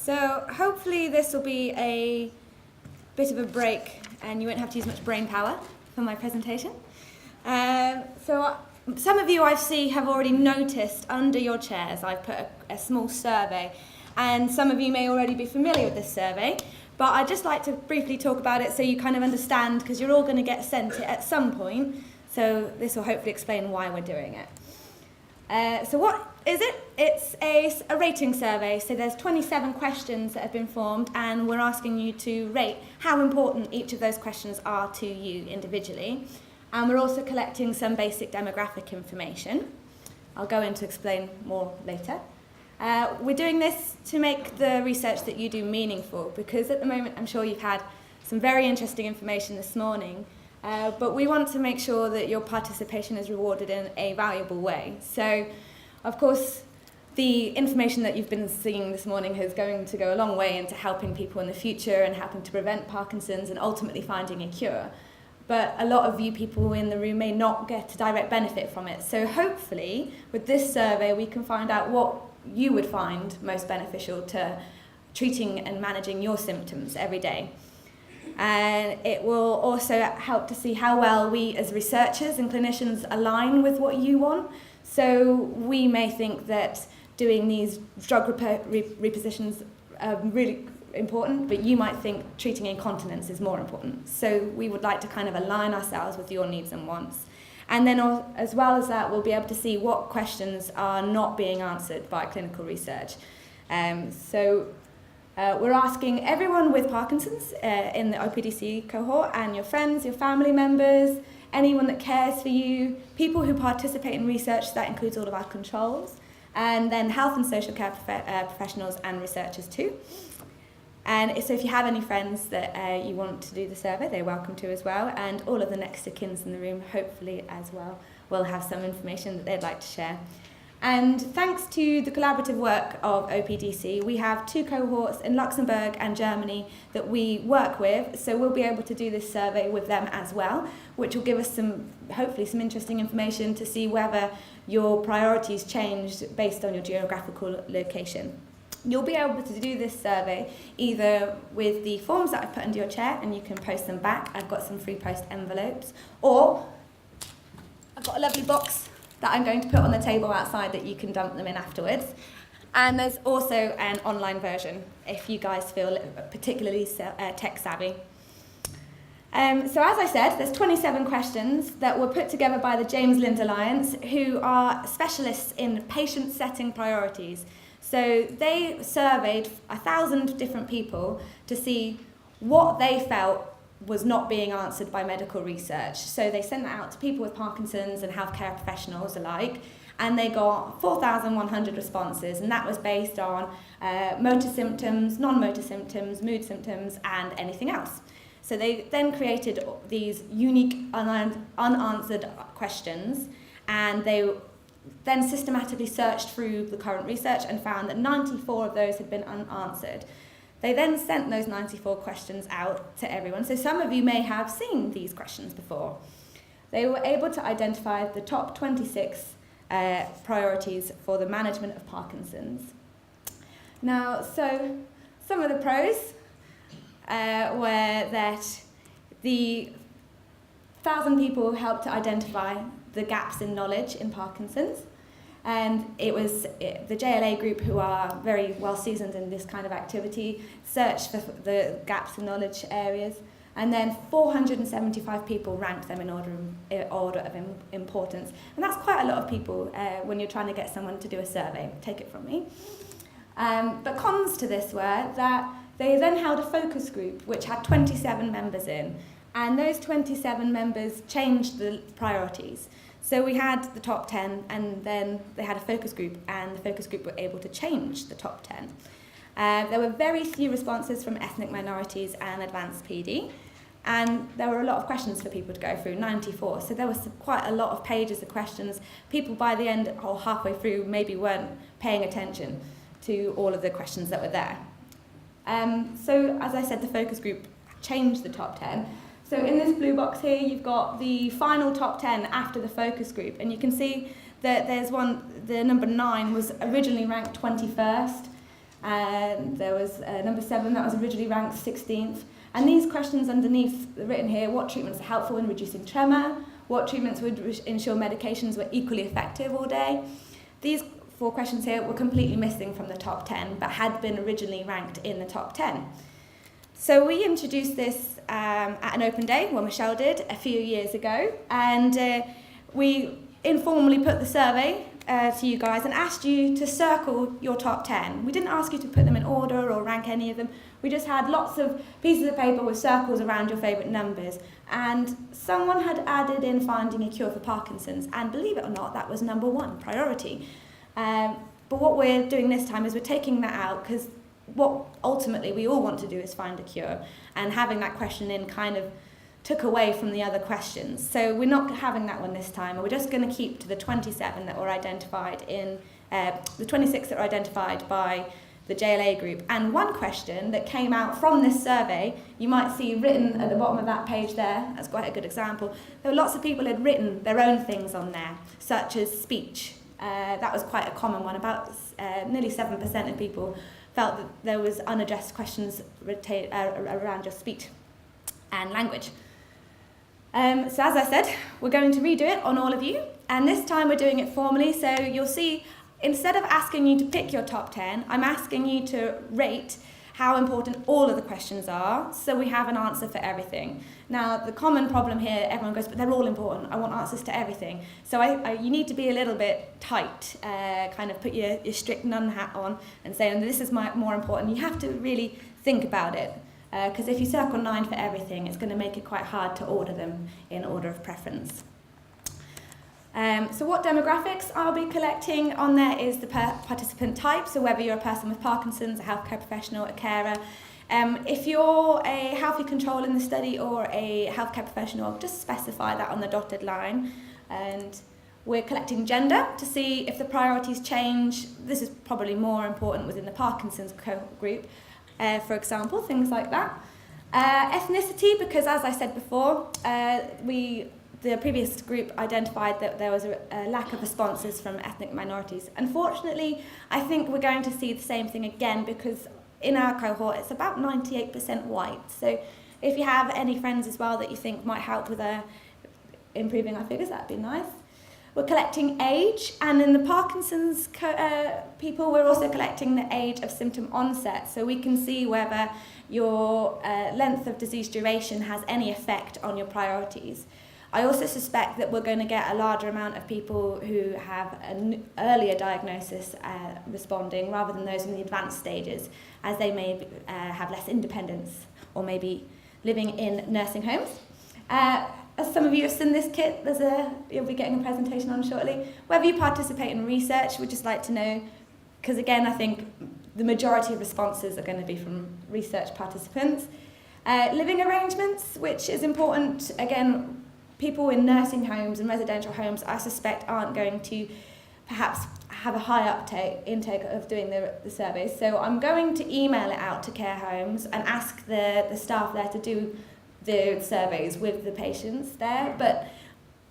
So hopefully this will be a bit of a break and you won't have to use much brain power for my presentation. So some of you I see have already noticed under your chairs I've put a small survey, and some of you may already be familiar with this survey, but I'd just like to briefly talk about it so you kind of understand, because you're all going to get sent it at some point, so this will hopefully explain why we're doing it. So what is it? It's a rating survey, so there's 27 questions that have been formed, and we're asking you to rate how important each of those questions are to you individually. And we're also collecting some basic demographic information. I'll go in to explain more later. We're doing this to make the research that you do meaningful, because at the moment I'm sure you've had some very interesting information this morning, but we want to make sure that your participation is rewarded in a valuable way. So, of course, the information that you've been seeing this morning is going to go a long way into helping people in the future and helping to prevent Parkinson's and ultimately finding a cure. But a lot of you people in the room may not get a direct benefit from it. So hopefully, with this survey, we can find out what you would find most beneficial to treating and managing your symptoms every day. And it will also help to see how well we as researchers and clinicians align with what you want. So we may think that doing these drug repositions are really important, but you might think treating incontinence is more important. So we would like to kind of align ourselves with your needs and wants. And then as well as that, we'll be able to see what questions are not being answered by clinical research. We're asking everyone with Parkinson's in the OPDC cohort, and your friends, your family members, anyone that cares for you, people who participate in research, that includes all of our controls, and then health and social care professionals and researchers too. And so if you have any friends that you want to do the survey, they're welcome to as well. And all of the next of kins in the room, hopefully as well, will have some information that they'd like to share. And thanks to the collaborative work of OPDC, we have 2 cohorts in Luxembourg and Germany that we work with. So we'll be able to do this survey with them as well, which will give us hopefully some interesting information to see whether your priorities changed based on your geographical location. You'll be able to do this survey either with the forms that I've put under your chair, and you can post them back. I've got some free post envelopes, or I've got a lovely box that I'm going to put on the table outside that you can dump them in afterwards. And there's also an online version if you guys feel particularly tech savvy. So as I said, there's 27 questions that were put together by the James Lind Alliance, who are specialists in patient setting priorities. So they surveyed 1,000 different people to see what they felt was not being answered by medical research. So they sent that out to people with Parkinson's and healthcare professionals alike, and they got 4,100 responses, and that was based on motor symptoms, non-motor symptoms, mood symptoms, and anything else. So they then created these unique unanswered questions, and they then systematically searched through the current research and found that 94 of those had been unanswered. They then sent those 94 questions out to everyone. So some of you may have seen these questions before. They were able to identify the top 26 priorities for the management of Parkinson's. Now, so some of the pros were that the 1,000 people helped to identify the gaps in knowledge in Parkinson's, and the JLA group, who are very well seasoned in this kind of activity, searched for the gaps in knowledge areas, and then 475 people ranked them in order of importance. And that's quite a lot of people when you're trying to get someone to do a survey, take it from me. But cons to this were that they then held a focus group which had 27 members in, and those 27 members changed the priorities. So we had the top 10, and then they had a focus group, and the focus group were able to change the top 10. There were very few responses from ethnic minorities and advanced PD, and there were a lot of questions for people to go through, 94. So there was quite a lot of pages of questions. People by the end or halfway through maybe weren't paying attention to all of the questions that were there. So as I said, the focus group changed the top 10. So in this blue box here, you've got the final top 10 after the focus group, and you can see that there's one, the number 9 was originally ranked 21st, And there was number 7 that was originally ranked 16th. And these questions underneath written here: what treatments are helpful in reducing tremor? What treatments would ensure medications were equally effective all day? These 4 questions here were completely missing from the top 10, but had been originally ranked in the top 10. So we introduced this at an open day, well, Michelle did, a few years ago, and we informally put the survey to you guys and asked you to circle your top 10. We didn't ask you to put them in order or rank any of them. We just had lots of pieces of paper with circles around your favourite numbers. And someone had added in finding a cure for Parkinson's, and believe it or not, that was number 1 priority. But what we're doing this time is we're taking that out, because what ultimately we all want to do is find a cure, and having that question in kind of took away from the other questions. So we're not having that one this time. We're just going to keep to the 27 that were identified in, the 26 that were identified by the JLA group. And one question that came out from this survey, you might see written at the bottom of that page there, that's quite a good example. There were lots of people who had written their own things on there, such as speech. That was quite a common one. About nearly 7% of people felt that there was unaddressed questions around your speech and language. So as I said, we're going to redo it on all of you, and this time we're doing it formally. So you'll see, instead of asking you to pick your top 10, I'm asking you to rate how important all of the questions are, so we have an answer for everything. Now, the common problem here, everyone goes, but they're all important, I want answers to everything. So you need to be a little bit tight, kind of put your strict nun hat on and say, this is more important. You have to really think about it. Because if you circle 9 for everything, it's going to make it quite hard to order them in order of preference. So what demographics I'll be collecting on there is the participant type, so whether you're a person with Parkinson's, a healthcare professional, a carer. If you're a healthy control in the study or a healthcare professional, just specify that on the dotted line. And we're collecting gender to see if the priorities change. This is probably more important within the Parkinson's group. For example, things like that. Ethnicity, because as I said before, the previous group identified that there was a lack of responses from ethnic minorities. Unfortunately, I think we're going to see the same thing again, because in our cohort it's about 98% white. So if you have any friends as well that you think might help with improving our figures, that'd be nice. We're collecting age, and in the Parkinson's people, we're also collecting the age of symptom onset, so we can see whether your length of disease duration has any effect on your priorities. I also suspect that we're going to get a larger amount of people who have an earlier diagnosis responding, rather than those in the advanced stages, as they may have less independence or maybe living in nursing homes. As some of you have seen this kit, you'll be getting a presentation on shortly. Whether you participate in research, we'd just like to know, because again, I think the majority of responses are going to be from research participants. Living arrangements, which is important. Again, people in nursing homes and residential homes, I suspect, aren't going to perhaps have a high intake of doing the surveys. So I'm going to email it out to care homes and ask the staff there to do the surveys with the patients there, but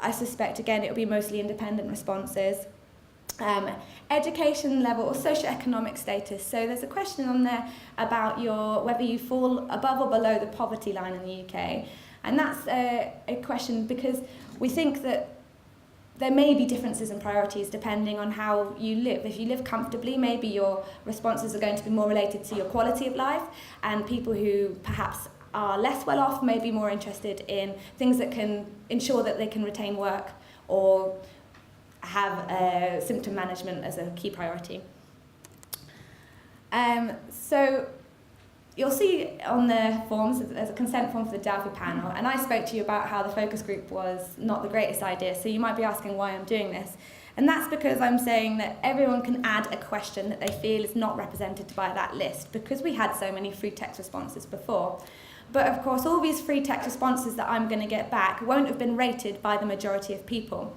I suspect again it will be mostly independent responses. Education level or socioeconomic status. So there's a question on there about whether you fall above or below the poverty line in the UK, and that's a question because we think that there may be differences in priorities depending on how you live. If you live comfortably, maybe your responses are going to be more related to your quality of life, and people who perhaps are less well off may be more interested in things that can ensure that they can retain work or have symptom management as a key priority. So you'll see on the forms there's a consent form for the Delphi panel, and I spoke to you about how the focus group was not the greatest idea, so you might be asking why I'm doing this. And that's because I'm saying that everyone can add a question that they feel is not represented by that list, because we had so many free text responses before. But of course, all these free text responses that I'm going to get back won't have been rated by the majority of people.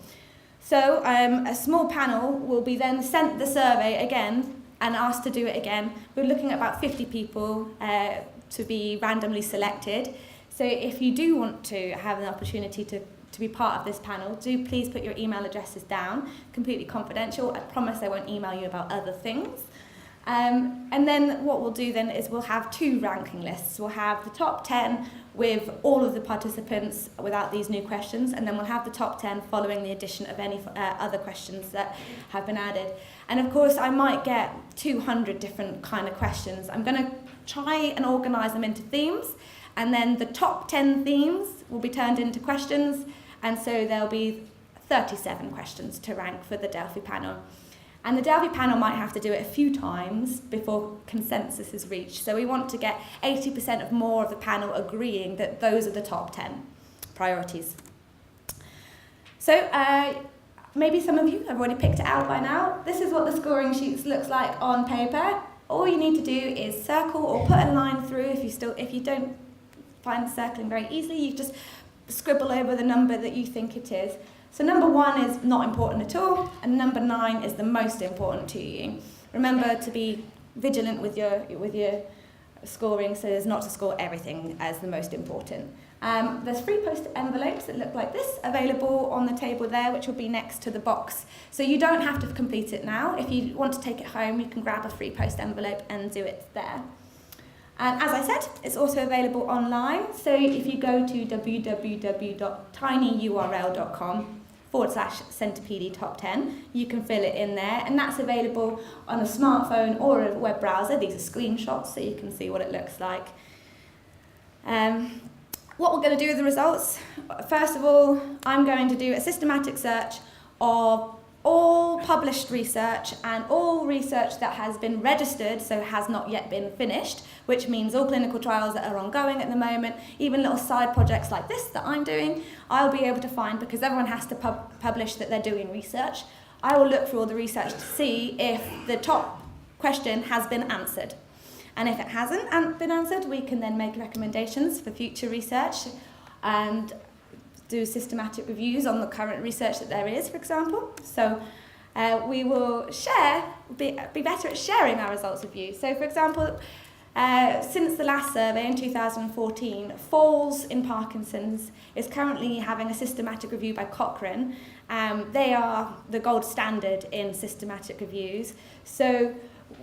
So a small panel will be then sent the survey again and asked to do it again. We're looking at about 50 people to be randomly selected. So if you do want to have an opportunity to be part of this panel, do please put your email addresses down, completely confidential. I promise I won't email you about other things. And then what we'll do then is we'll have 2 ranking lists. We'll have the top 10 with all of the participants without these new questions, and then we'll have the top 10 following the addition of any other questions that have been added. And of course, I might get 200 different kind of questions. I'm going to try and organise them into themes, and then the top 10 themes will be turned into questions, and so there'll be 37 questions to rank for the Delphi panel. And the Delphi panel might have to do it a few times before consensus is reached. So we want to get 80% of more of the panel agreeing that those are the top 10 priorities. So maybe some of you have already picked it out by now. This is what the scoring sheets looks like on paper. All you need to do is circle or put a line through. If you don't find circling very easily, you just scribble over the number that you think it is. So number 1 is not important at all, and number 9 is the most important to you. Remember to be vigilant with your scoring, so as not to score everything as the most important. There's 3 post-it envelopes that look like this available on the table there, which will be next to the box. So you don't have to complete it now. If you want to take it home, you can grab a free post envelope and do it there. And as I said, it's also available online. So if you go to www.tinyurl.com/centipede top 10, you can fill it in there, and that's available on a smartphone or a web browser. These are screenshots, so you can see what it looks like. What we're going to do with the results, first of all, I'm going to do a systematic search of all published research and all research that has been registered, so has not yet been finished, which means all clinical trials that are ongoing at the moment, even little side projects like this that I'm doing, I'll be able to find, because everyone has to publish that they're doing research. I will look through all the research to see if the top question has been answered. And if it hasn't been answered, we can then make recommendations for future research and do systematic reviews on the current research that there is, for example. So we will be better at sharing our results with you. So for example, since the last survey in 2014, falls in Parkinson's is currently having a systematic review by Cochrane. They are the gold standard in systematic reviews. So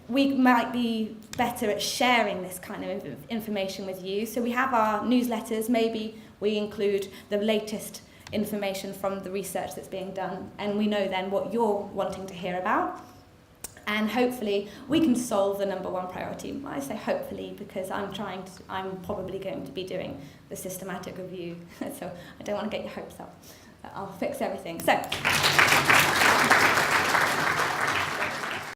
we might be better at sharing this kind of information with you. So we have our newsletters, maybe we include the latest information from the research that's being done, and we know then what you're wanting to hear about. And hopefully we can solve the number 1 priority. I say hopefully because I'm probably going to be doing the systematic review, so I don't want to get your hopes up. I'll fix everything. So.